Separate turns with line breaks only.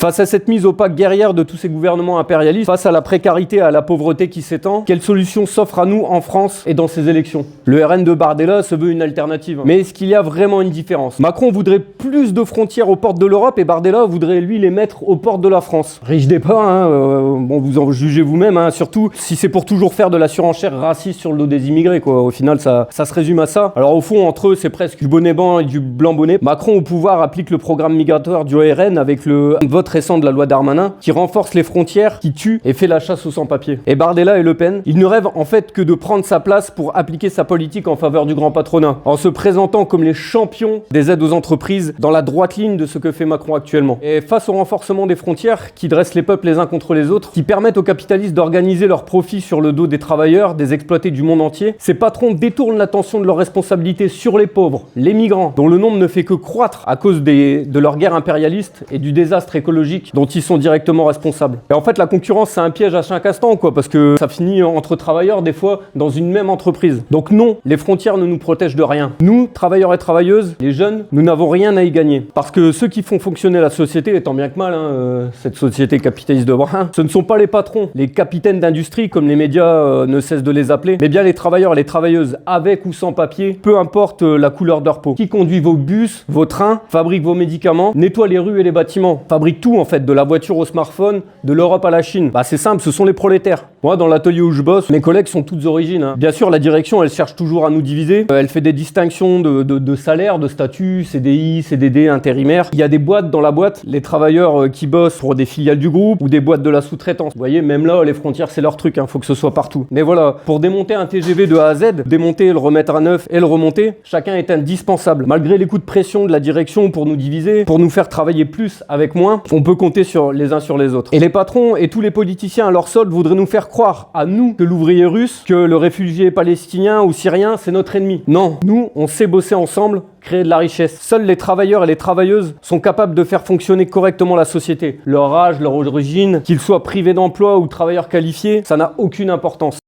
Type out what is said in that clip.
Face à cette mise au pas guerrière de tous ces gouvernements impérialistes, face à la précarité et à la pauvreté qui s'étend, quelle solution s'offre à nous en France et dans ces élections? Le RN de Bardella se veut une alternative. Mais est-ce qu'il y a vraiment une différence? Macron voudrait plus de frontières aux portes de l'Europe et Bardella voudrait lui les mettre aux portes de la France. Riche débat, bon vous en jugez vous-même, surtout si c'est pour toujours faire de la surenchère raciste sur le dos des immigrés, quoi. Au final ça se résume à ça. Alors au fond entre eux c'est presque du bonnet blanc et du blanc bonnet. Macron au pouvoir applique le programme migratoire du RN avec le vote récent de la loi Darmanin qui renforce les frontières, qui tue et fait la chasse aux sans-papiers. Et Bardella et Le Pen, ils ne rêvent en fait que de prendre sa place pour appliquer sa politique en faveur du grand patronat, en se présentant comme les champions des aides aux entreprises dans la droite ligne de ce que fait Macron actuellement. Et face au renforcement des frontières qui dressent les peuples les uns contre les autres, qui permettent aux capitalistes d'organiser leurs profits sur le dos des travailleurs, des exploités du monde entier, ces patrons détournent l'attention de leurs responsabilités sur les pauvres, les migrants, dont le nombre ne fait que croître à cause de leur guerre impérialiste et du désastre écologique dont ils sont directement responsables. Et en fait, la concurrence, c'est un piège à chaque instant, quoi, parce que ça finit entre travailleurs, des fois, dans une même entreprise. Donc non, les frontières ne nous protègent de rien. Nous, travailleurs et travailleuses, les jeunes, nous n'avons rien à y gagner. Parce que ceux qui font fonctionner la société, et tant bien que mal, cette société capitaliste de bras, ce ne sont pas les patrons, les capitaines d'industrie, comme les médias ne cessent de les appeler, mais bien les travailleurs et les travailleuses, avec ou sans papier, peu importe la couleur de leur peau. Qui conduit vos bus, vos trains, fabrique vos médicaments, nettoie les rues et les bâtiments, fabrique tout en fait, de la voiture au smartphone, de l'Europe à la Chine. Bah c'est simple, ce sont les prolétaires. Moi, dans l'atelier où je bosse, mes collègues sont toutes origines. Bien sûr, la direction, elle cherche toujours à nous diviser. Elle fait des distinctions de salaire, de statut, CDI, CDD, intérimaire. Il y a des boîtes dans la boîte, les travailleurs qui bossent pour des filiales du groupe ou des boîtes de la sous-traitance. Vous voyez, même là, les frontières, c'est leur truc, faut que ce soit partout. Mais voilà, pour démonter un TGV de A à Z, démonter, le remettre à neuf et le remonter, chacun est indispensable. Malgré les coups de pression de la direction pour nous diviser, pour nous faire travailler plus avec moins, on peut compter sur les uns sur les autres. Et les patrons et tous les politiciens à leur solde voudraient nous faire croire, à nous, que l'ouvrier russe, que le réfugié palestinien ou syrien, c'est notre ennemi. Non, nous, on sait bosser ensemble, créer de la richesse. Seuls les travailleurs et les travailleuses sont capables de faire fonctionner correctement la société. Leur âge, leur origine, qu'ils soient privés d'emploi ou travailleurs qualifiés, ça n'a aucune importance.